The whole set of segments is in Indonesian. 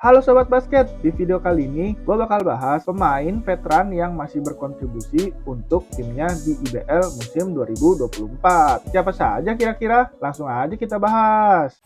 Halo Sobat Basket, di video kali ini gue bakal bahas pemain veteran yang masih berkontribusi untuk timnya di IBL musim 2024. Siapa saja kira-kira? Langsung aja kita bahas.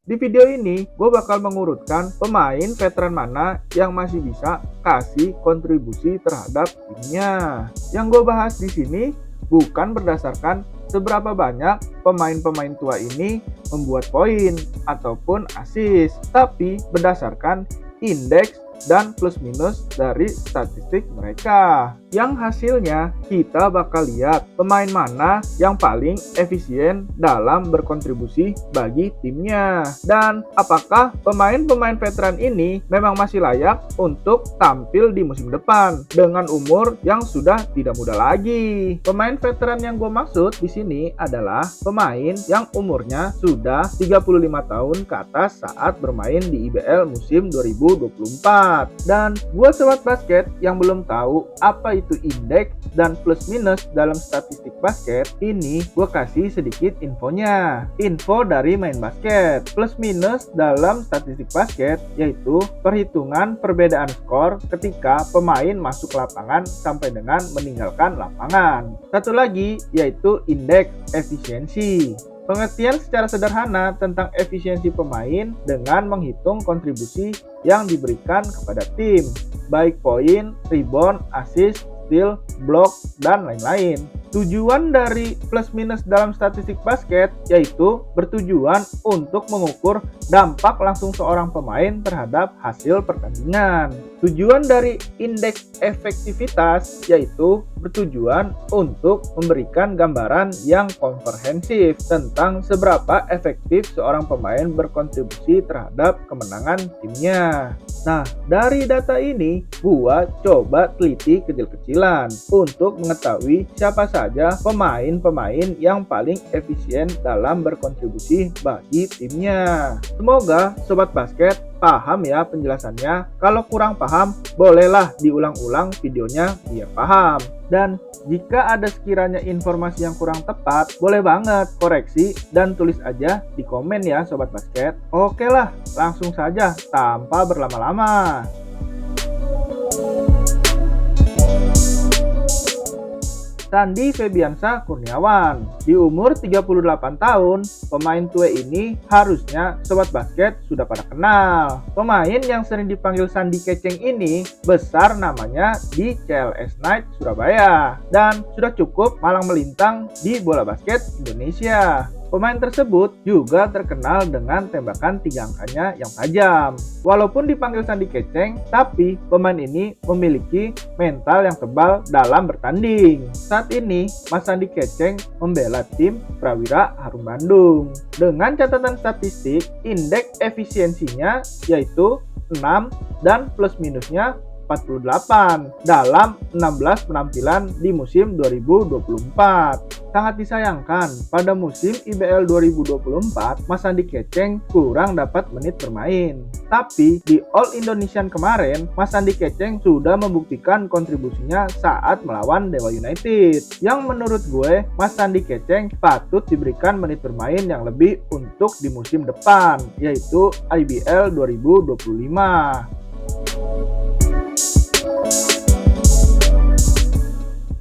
Di video ini, gue bakal mengurutkan pemain veteran mana yang masih bisa kasih kontribusi terhadap timnya. Yang gue bahas di sini bukan berdasarkan seberapa banyak pemain-pemain tua ini membuat poin ataupun assist, tapi berdasarkan indeks dan plus minus dari statistik mereka. Yang hasilnya kita bakal lihat pemain mana yang paling efisien dalam berkontribusi bagi timnya. Dan apakah pemain-pemain veteran ini memang masih layak untuk tampil di musim depan dengan umur yang sudah tidak muda lagi. Pemain veteran yang gue maksud di sini adalah pemain yang umurnya sudah 35 tahun ke atas saat bermain di IBL musim 2024. Dan buat sobat basket yang belum tahu apa itu indeks dan plus minus dalam statistik basket, ini gue kasih sedikit infonya. Info dari main basket. Plus minus dalam statistik basket yaitu perhitungan perbedaan skor ketika pemain masuk lapangan sampai dengan meninggalkan lapangan. Satu lagi yaitu indeks efisiensi. Pengertian secara sederhana tentang efisiensi pemain dengan menghitung kontribusi yang diberikan kepada tim, baik poin, rebound, assist, steal, block, dan lain-lain. Tujuan dari plus minus dalam statistik basket yaitu bertujuan untuk mengukur dampak langsung seorang pemain terhadap hasil pertandingan. Tujuan dari indeks efektivitas yaitu bertujuan untuk memberikan gambaran yang komprehensif tentang seberapa efektif seorang pemain berkontribusi terhadap kemenangan timnya. Nah, dari data ini, gua coba teliti kecil-kecilan untuk mengetahui siapa saja pemain-pemain yang paling efisien dalam berkontribusi bagi timnya. Semoga Sobat Basket paham ya penjelasannya. Kalau kurang paham, bolehlah diulang-ulang videonya biar paham. Dan jika ada sekiranya informasi yang kurang tepat, boleh banget koreksi dan tulis aja di komen ya Sobat Basket. Oke lah, langsung saja tanpa berlama-lama. Sandi Febiansa Kurniawan. Di umur 38 tahun, pemain tua ini harusnya Sobat Basket sudah pada kenal. Pemain yang sering dipanggil Sandi Keceng ini besar namanya di CLS Knight Surabaya dan sudah cukup malang melintang di bola basket Indonesia. Pemain tersebut juga terkenal dengan tembakan 3 angkanya yang tajam. Walaupun dipanggil Sandi Keceng, tapi pemain ini memiliki mental yang tebal dalam bertanding. Saat ini, Mas Sandi Keceng membela tim Prawira Harum Bandung. Dengan catatan statistik, indeks efisiensinya yaitu 6 dan plus minusnya 48 dalam 16 penampilan di musim 2024. Sangat disayangkan, pada musim IBL 2024, Mas Sandi Keceng kurang dapat menit bermain. Tapi di All Indonesian kemarin, Mas Sandi Keceng sudah membuktikan kontribusinya saat melawan Dewa United. Yang menurut gue, Mas Sandi Keceng patut diberikan menit bermain yang lebih untuk di musim depan, yaitu IBL 2025.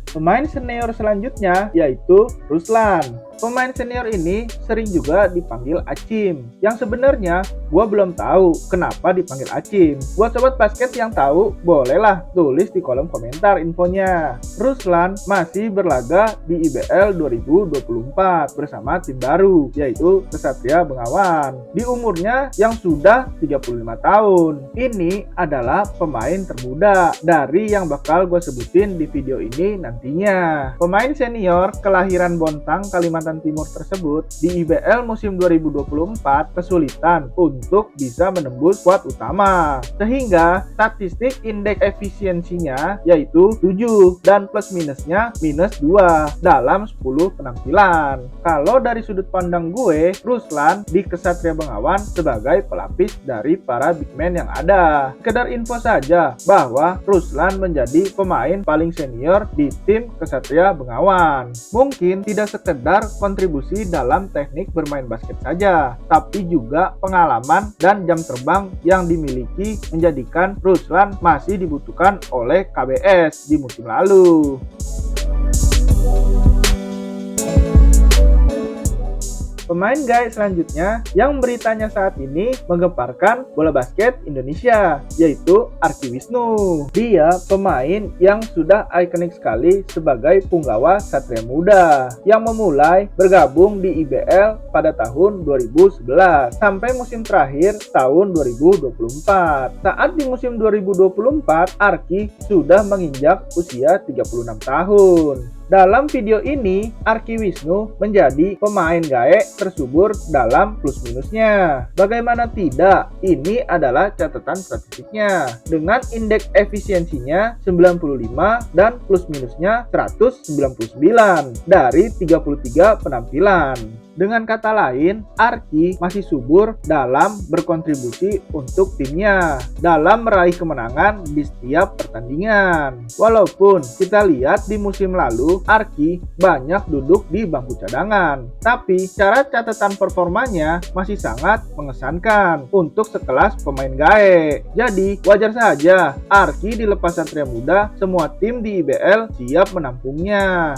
Pemain senior selanjutnya yaitu Ruslan. Pemain senior ini sering juga dipanggil Acim. Yang sebenarnya gue belum tahu kenapa dipanggil Acim. Buat sobat basket yang tahu, bolehlah tulis di kolom komentar infonya. Ruslan masih berlaga di IBL 2024 bersama tim baru, yaitu Ksatria Bengawan. Di umurnya yang sudah 35 tahun. Ini adalah pemain termuda dari yang bakal gue sebutin di video ini nantinya. Pemain senior kelahiran Bontang, Kalimantan Timur tersebut di IBL musim 2024 kesulitan untuk bisa menembus skuad utama, sehingga statistik indeks efisiensinya yaitu 7 dan plus minusnya minus 2 dalam 10 penampilan. Kalau dari sudut pandang gue, Ruslan di Ksatria Bengawan sebagai pelapis dari para big man yang ada. Sekedar info saja bahwa Ruslan menjadi pemain paling senior di tim Ksatria Bengawan. Mungkin tidak sekedar kontribusi dalam teknik bermain basket saja, tapi juga pengalaman dan jam terbang yang dimiliki menjadikan Ruslan masih dibutuhkan oleh KBS di musim lalu. Pemain gaya selanjutnya yang beritanya saat ini menggemparkan bola basket Indonesia, yaitu Arki Wisnu. Dia pemain yang sudah ikonik sekali sebagai punggawa Satria Muda yang memulai bergabung di IBL pada tahun 2011 sampai musim terakhir tahun 2024. Saat di musim 2024, Arki sudah menginjak usia 36 tahun. Dalam video ini, Arki Wisnu menjadi pemain gae tersubur dalam plus minusnya. Bagaimana tidak, ini adalah catatan statistiknya. Dengan indeks efisiensinya 95 dan plus minusnya 199 dari 33 penampilan. Dengan kata lain, Arki masih subur dalam berkontribusi untuk timnya dalam meraih kemenangan di setiap pertandingan. Walaupun kita lihat di musim lalu, Arki banyak duduk di bangku cadangan, tapi secara catatan performanya masih sangat mengesankan untuk sekelas pemain gae. Jadi, wajar saja Arki dilepas Satria Muda, semua tim di IBL siap menampungnya.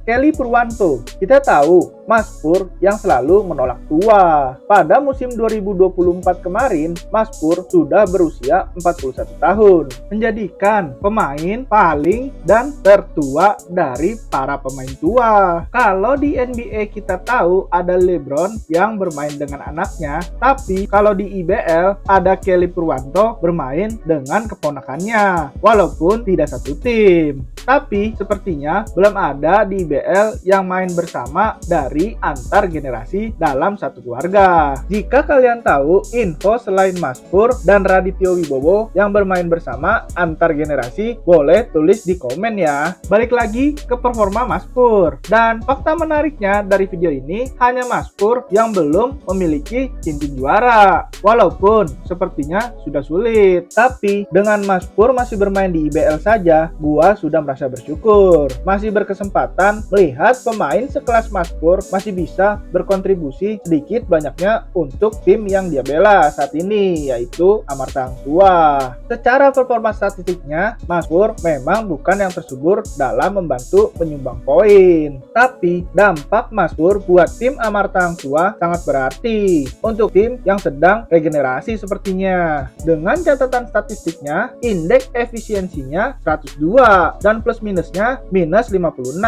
Kelly Purwanto, kita tahu Mas Pur yang selalu menolak tua. Pada musim 2024 kemarin, Mas Pur sudah berusia 41 tahun, menjadikan pemain paling dan tertua dari para pemain tua. Kalau di NBA kita tahu ada LeBron yang bermain dengan anaknya, tapi kalau di IBL ada Kelly Purwanto bermain dengan keponakannya, walaupun tidak satu tim. Tapi sepertinya belum ada di IBL yang main bersama dari antar generasi dalam satu keluarga. Jika kalian tahu info selain Mas Pur dan Radityo Wibowo yang bermain bersama antar generasi, boleh tulis di komen ya. Balik lagi ke performa Mas Pur. Dan fakta menariknya dari video ini, hanya Mas Pur yang belum memiliki cincin juara. Walaupun sepertinya sudah sulit, tapi dengan Mas Pur masih bermain di IBL saja, gua sudah merasa bersyukur. Masih berkesempatan melihat pemain sekelas Mas Pur masih bisa berkontribusi sedikit banyaknya untuk tim yang dia bela saat ini, yaitu Amarta Hang Tuah. Secara performa statistiknya, Mas Pur memang bukan yang tersubur dalam membantu menyumbang poin, tapi dampak Mas Pur buat tim Amarta Hang Tuah sangat berarti untuk tim yang sedang regenerasi sepertinya. Dengan catatan statistiknya, indeks efisiensinya 102 dan plus minusnya minus 56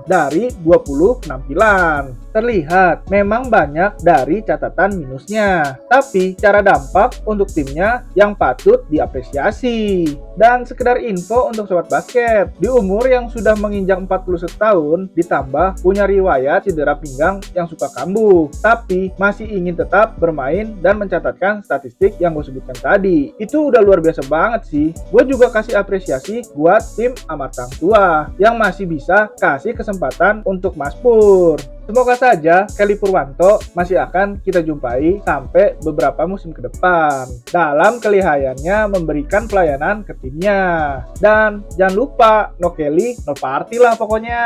dari 20 penampilan. Terlihat memang banyak dari catatan minusnya, tapi cara dampak untuk timnya yang patut diapresiasi. Dan sekedar info untuk sobat basket, di umur yang sudah menginjak 41 tahun ditambah punya riwayat cedera pinggang yang suka kambuh, tapi masih ingin tetap bermain dan mencatatkan statistik yang gue sebutkan tadi, itu udah luar biasa banget sih. Gue juga kasih apresiasi buat tim Amarta Hang Tuah yang masih bisa kasih kesempatan untuk Mas Pur. Semoga saja Kelly Purwanto masih akan kita jumpai sampai beberapa musim ke depan dalam kelihayannya memberikan pelayanan ke timnya. Dan jangan lupa, no Kelly, no party lah pokoknya.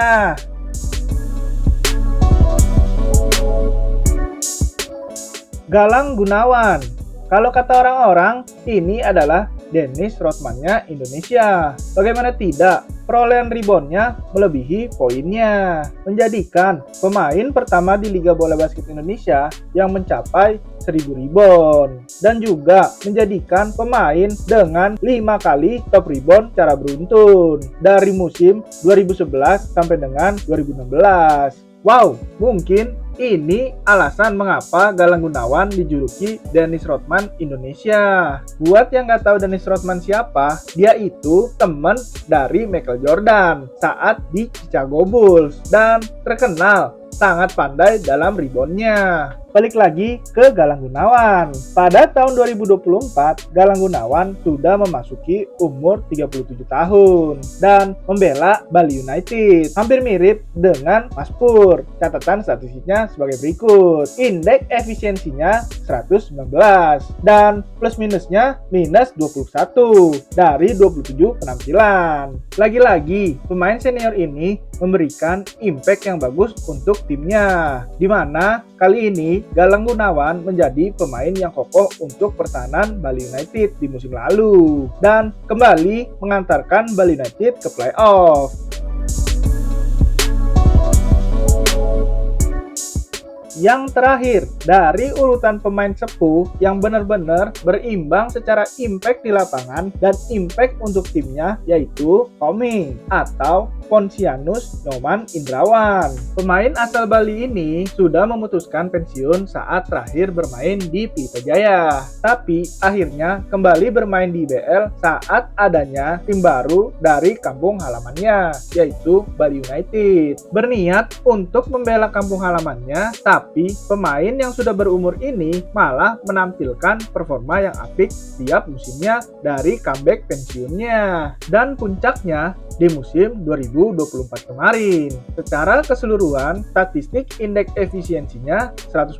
Galang Gunawan. Kalau kata orang-orang, ini adalah Dennis Rodman-nya Indonesia. Bagaimana tidak, perolehan reboundnya melebihi poinnya, menjadikan pemain pertama di Liga Bola Basket Indonesia yang mencapai 1000 rebound, dan juga menjadikan pemain dengan 5 kali top rebound secara beruntun dari musim 2011 sampai dengan 2016. Wow, mungkin ini alasan mengapa Galang Gunawan dijuluki Dennis Rodman Indonesia. Buat yang nggak tahu Dennis Rodman siapa, dia itu teman dari Michael Jordan saat di Chicago Bulls dan terkenal sangat pandai dalam reboundnya. Balik lagi ke Galang Gunawan. Pada tahun 2024, Galang Gunawan sudah memasuki umur 37 tahun dan membela Bali United. Hampir mirip dengan Mas Pur. Catatan statistiknya sebagai berikut. Indeks efisiensinya 119 dan plus minusnya minus 21 dari 27 penampilan. Lagi-lagi, pemain senior ini memberikan impact yang bagus untuk timnya, di mana kali ini Galang Gunawan menjadi pemain yang kokoh untuk pertahanan Bali United di musim lalu dan kembali mengantarkan Bali United ke playoff. Yang terakhir, dari urutan pemain sepuh yang benar-benar berimbang secara impact di lapangan dan impact untuk timnya, yaitu Koming atau Pontianus Nyoman Indrawan. Pemain asal Bali ini sudah memutuskan pensiun saat terakhir bermain di Pelita Jaya, tapi akhirnya kembali bermain di IBL saat adanya tim baru dari kampung halamannya, yaitu Bali United. Berniat untuk membela kampung halamannya, tapi pemain yang sudah berumur ini malah menampilkan performa yang apik setiap musimnya dari comeback pensiunnya. Dan puncaknya di musim 2024 kemarin. Secara keseluruhan, statistik indeks efisiensinya 140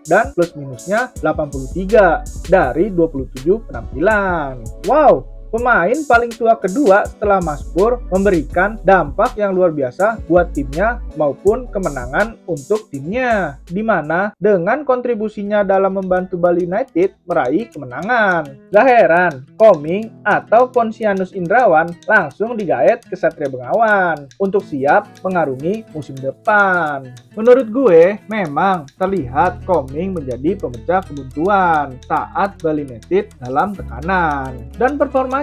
dan plus minusnya 83 dari 27 penampilan. Wow! Pemain paling tua kedua setelah Mas Pur memberikan dampak yang luar biasa buat timnya maupun kemenangan untuk timnya, di mana dengan kontribusinya dalam membantu Bali United meraih kemenangan. Gak heran, Koming atau Pontianus Indrawan langsung digaet ke Satria Bengawan untuk siap mengarungi musim depan. Menurut gue, memang terlihat Koming menjadi pemecah kebuntuan saat Bali United dalam tekanan, dan performa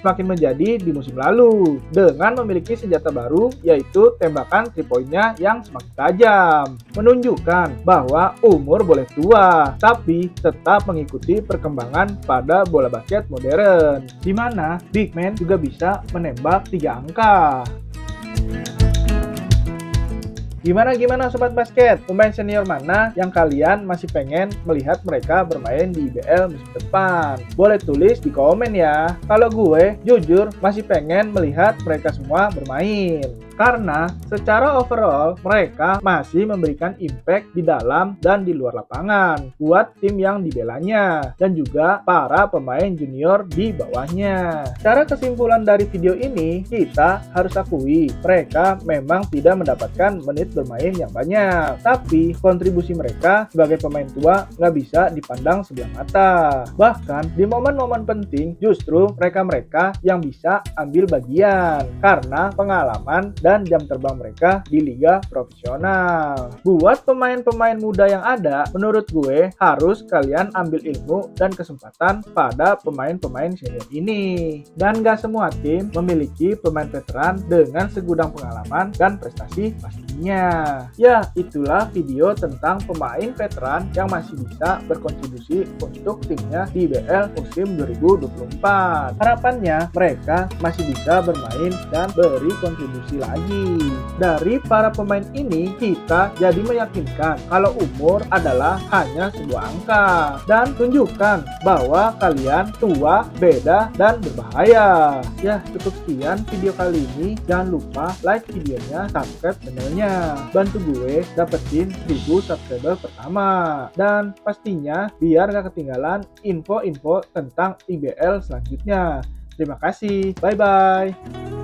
semakin menjadi di musim lalu dengan memiliki senjata baru, yaitu tembakan 3 poinnya yang semakin tajam, menunjukkan bahwa umur boleh tua tapi tetap mengikuti perkembangan pada bola basket modern, di mana big man juga bisa menembak 3 angka. Gimana Sobat Basket? Pemain senior mana yang kalian masih pengen melihat mereka bermain di IBL musim depan? Boleh tulis di komen ya. Kalau gue, jujur masih pengen melihat mereka semua bermain. Karena secara overall mereka masih memberikan impact di dalam dan di luar lapangan buat tim yang dibelanya dan juga para pemain junior di bawahnya. Secara kesimpulan dari video ini, kita harus akui mereka memang tidak mendapatkan menit bermain yang banyak, tapi kontribusi mereka sebagai pemain tua nggak bisa dipandang sebelah mata. Bahkan di momen-momen penting justru mereka yang bisa ambil bagian karena pengalaman dan jam terbang mereka di liga profesional. Buat pemain-pemain muda yang ada, menurut gue harus kalian ambil ilmu dan kesempatan pada pemain-pemain senior ini. Dan gak semua tim memiliki pemain veteran dengan segudang pengalaman dan prestasi pastinya. Ya, itulah video tentang pemain veteran yang masih bisa berkontribusi untuk timnya di IBL musim 2024. Harapannya mereka masih bisa bermain dan beri kontribusi lagi. Dari para pemain ini, kita jadi meyakinkan kalau umur adalah hanya sebuah angka dan tunjukkan bahwa kalian tua, beda, dan berbahaya. Ya, cukup sekian video kali ini. Jangan lupa like videonya, subscribe channelnya. Bantu gue dapetin 1000 subscriber pertama. Dan pastinya biar gak ketinggalan info-info tentang IBL selanjutnya. Terima kasih. Bye-bye.